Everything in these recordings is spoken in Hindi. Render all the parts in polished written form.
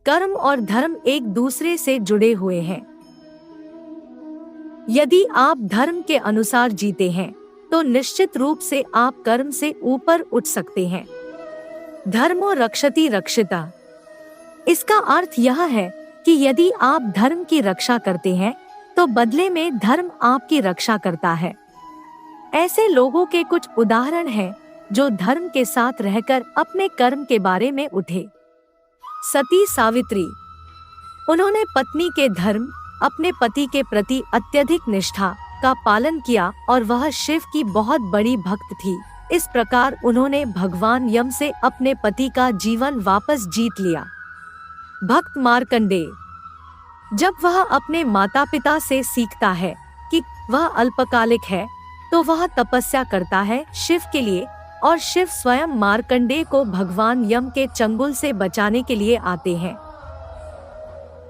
कर्म और धर्म एक दूसरे से जुड़े हुए हैं। यदि आप धर्म के अनुसार जीते हैं तो निश्चित रूप से आप कर्म से ऊपर उठ सकते हैं। धर्मो रक्षति रक्षिता। इसका अर्थ यह है कि यदि आप धर्म की रक्षा करते हैं तो बदले में धर्म आपकी रक्षा करता है। ऐसे लोगों के कुछ उदाहरण हैं जो धर्म के साथ रहकर अपने कर्म के बारे में उठे। सती सावित्री। उन्होंने पत्नी के धर्म, अपने पति के प्रति अत्यधिक निष्ठा का पालन किया और वह शिव की बहुत बड़ी भक्त थी। इस प्रकार उन्होंने भगवान यम से अपने पति का जीवन वापस जीत लिया। भक्त मार्कंडेय। जब वह अपने माता पिता से सीखता है कि वह अल्पकालिक है तो वह तपस्या करता है शिव के लिए और शिव स्वयं मार्कंडेय को भगवान यम के चंगुल से बचाने के लिए आते हैं।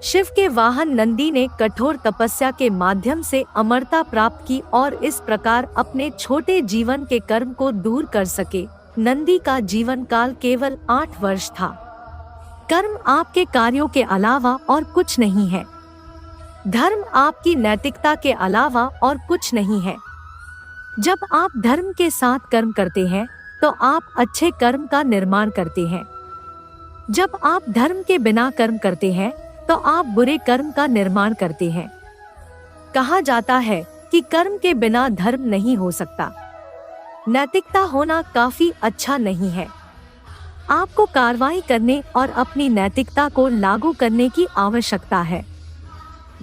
शिव के वाहन नंदी ने कठोर तपस्या के माध्यम से अमरता प्राप्त की और इस प्रकार अपने छोटे जीवन के कर्म को दूर कर सके। नंदी का जीवन काल केवल 8 वर्ष था। कर्म आपके कार्यों के अलावा और कुछ नहीं है। धर्म आपकी नैतिकता के अलावा और कुछ नहीं है। जब आप धर्म के साथ कर्म करते हैं तो आप अच्छे कर्म का निर्माण करते हैं। जब आप धर्म के बिना कर्म करते हैं तो आप बुरे कर्म का निर्माण करते हैं। कहा जाता है कि कर्म के बिना धर्म नहीं हो सकता। नैतिकता होना काफी अच्छा नहीं है। आपको कार्रवाई करने और अपनी नैतिकता को लागू करने की आवश्यकता है।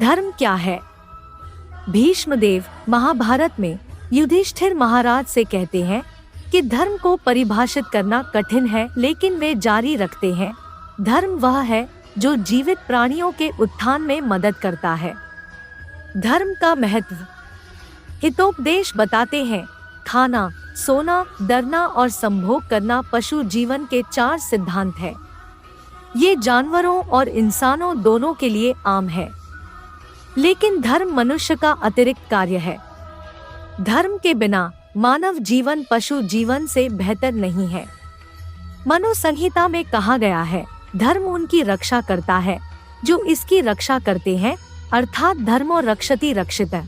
धर्म क्या है? भीष्मदेव महाभारत में युधिष्ठिर महाराज से कहते हैं कि धर्म को परिभाषित करना कठिन है, लेकिन वे जारी रखते हैं, धर्म वह है जो जीवित प्राणियों के उत्थान में मदद करता है। धर्म का महत्व। हितोपदेश बताते हैं, खाना, सोना, डरना और संभोग करना पशु जीवन के 4 सिद्धांत हैं। ये जानवरों और इंसानों दोनों के लिए आम है, लेकिन धर्म मनुष्य का अतिरिक्त कार्य है। धर्म के बिना मानव जीवन पशु जीवन से बेहतर नहीं है। मनु संहिता में कहा गया है, धर्म उनकी रक्षा करता है जो इसकी रक्षा करते हैं, अर्थात धर्मो रक्षति रक्षितः।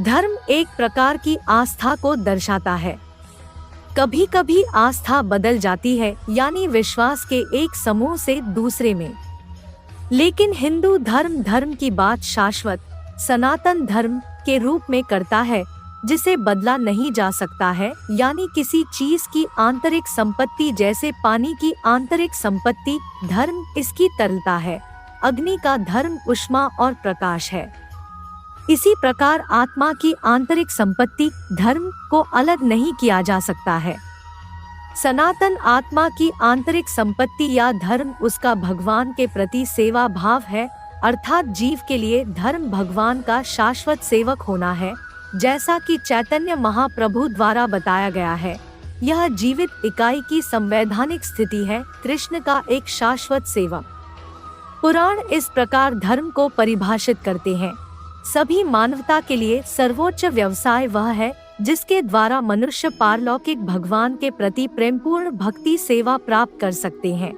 धर्म एक प्रकार की आस्था को दर्शाता है। कभी कभी आस्था बदल जाती है, यानी विश्वास के एक समूह से दूसरे में, लेकिन हिंदू धर्म धर्म की बात शाश्वत सनातन धर्म के रूप में करता है जिसे बदला नहीं जा सकता है, यानी किसी चीज की आंतरिक संपत्ति जैसे पानी की आंतरिक संपत्ति धर्म इसकी तरलता है। अग्नि का धर्म ऊष्मा और प्रकाश है। इसी प्रकार आत्मा की आंतरिक संपत्ति धर्म को अलग नहीं किया जा सकता है। सनातन आत्मा की आंतरिक संपत्ति या धर्म उसका भगवान के प्रति सेवा भाव है, अर्थात जीव के लिए धर्म भगवान का शाश्वत सेवक होना है, जैसा कि चैतन्य महाप्रभु द्वारा बताया गया है। यह जीवित इकाई की संवैधानिक स्थिति है, कृष्ण का एक शाश्वत सेवक। पुराण इस प्रकार धर्म को परिभाषित करते हैं, सभी मानवता के लिए सर्वोच्च व्यवसाय वह है जिसके द्वारा मनुष्य पारलौकिक भगवान के प्रति प्रेमपूर्ण भक्ति सेवा प्राप्त कर सकते हैं।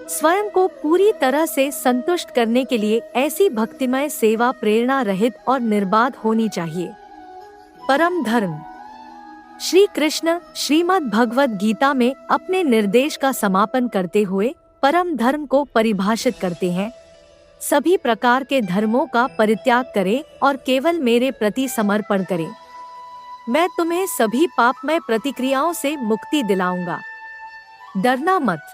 स्वयं को पूरी तरह से संतुष्ट करने के लिए ऐसी भक्तिमय सेवा प्रेरणा रहित और निर्बाध होनी चाहिए। परम धर्म। श्री कृष्ण श्रीमद् भगवद गीता में अपने निर्देश का समापन करते हुए परम धर्म को परिभाषित करते हैं, सभी प्रकार के धर्मों का परित्याग करें और केवल मेरे प्रति समर्पण करें। मैं तुम्हें सभी पापमय प्रतिक्रियाओं से मुक्ति दिलाऊंगा। डरना मत।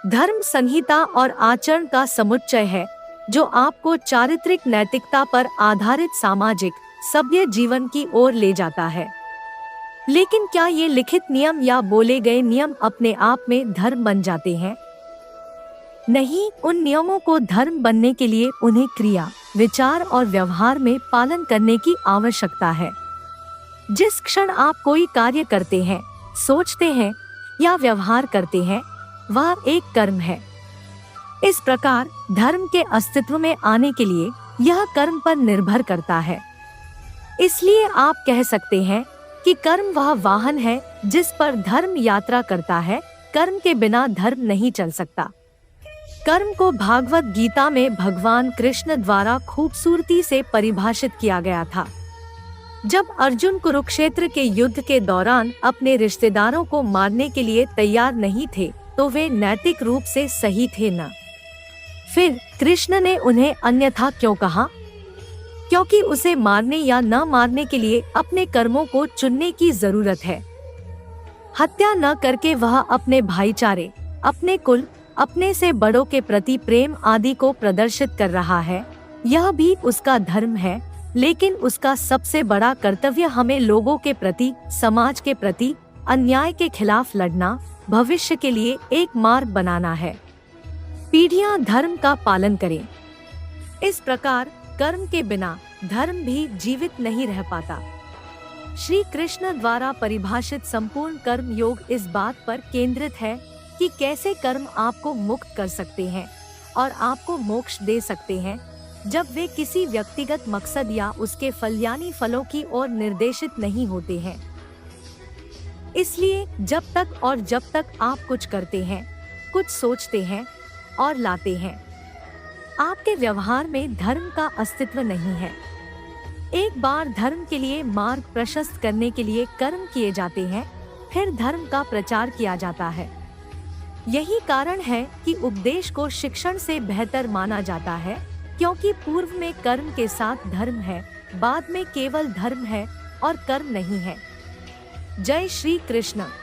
धर्म संहिता और आचरण का समुच्चय है जो आपको चारित्रिक नैतिकता पर आधारित सामाजिक सभ्य जीवन की ओर ले जाता है। लेकिन क्या ये लिखित नियम या बोले गए नियम अपने आप में धर्म बन जाते हैं? नहीं, उन नियमों को धर्म बनने के लिए उन्हें क्रिया, विचार और व्यवहार में पालन करने की आवश्यकता है। जिस क्षण आप कोई कार्य करते हैं, सोचते हैं या व्यवहार करते हैं, वह एक कर्म है। इस प्रकार धर्म के अस्तित्व में आने के लिए यह कर्म पर निर्भर करता है। इसलिए आप कह सकते हैं कि कर्म वह वाहन है जिस पर धर्म यात्रा करता है। कर्म के बिना धर्म नहीं चल सकता। कर्म को भागवत गीता में भगवान कृष्ण द्वारा खूबसूरती से परिभाषित किया गया था। जब अर्जुन कुरुक्षेत्र के युद्ध के दौरान अपने रिश्तेदारों को मारने के लिए तैयार नहीं थे, तो वे नैतिक रूप से सही थे न? फिर कृष्ण ने उन्हें अन्यथा क्यों कहा? क्योंकि उसे मारने या न मारने के लिए अपने कर्मों को चुनने की जरूरत है। हत्या न करके वह अपने भाईचारे, अपने कुल, अपने से बड़ों के प्रति प्रेम आदि को प्रदर्शित कर रहा है। यह भी उसका धर्म है, लेकिन उसका सबसे बड़ा कर्तव्य हमें लोगों के प्रति, समाज के प्रति अन्याय के खिलाफ लड़ना, भविष्य के लिए एक मार्ग बनाना है। पीढ़ियां धर्म का पालन करें। इस प्रकार कर्म के बिना धर्म भी जीवित नहीं रह पाता। श्री कृष्ण द्वारा परिभाषित संपूर्ण कर्म योग इस बात पर केंद्रित है कि कैसे कर्म आपको मुक्त कर सकते हैं और आपको मोक्ष दे सकते हैं, जब वे किसी व्यक्तिगत मकसद या उसके फल यानी फलों की ओर निर्देशित नहीं होते हैं। इसलिए जब तक आप कुछ करते हैं, कुछ सोचते हैं और लाते हैं, आपके व्यवहार में धर्म का अस्तित्व नहीं है। एक बार धर्म के लिए मार्ग प्रशस्त करने के लिए कर्म किए जाते हैं, फिर धर्म का प्रचार किया जाता है। यही कारण है कि उपदेश को शिक्षण से बेहतर माना जाता है, क्योंकि पूर्व में कर्म के साथ धर्म है, बाद में केवल धर्म है और कर्म नहीं है। जय श्री कृष्ण।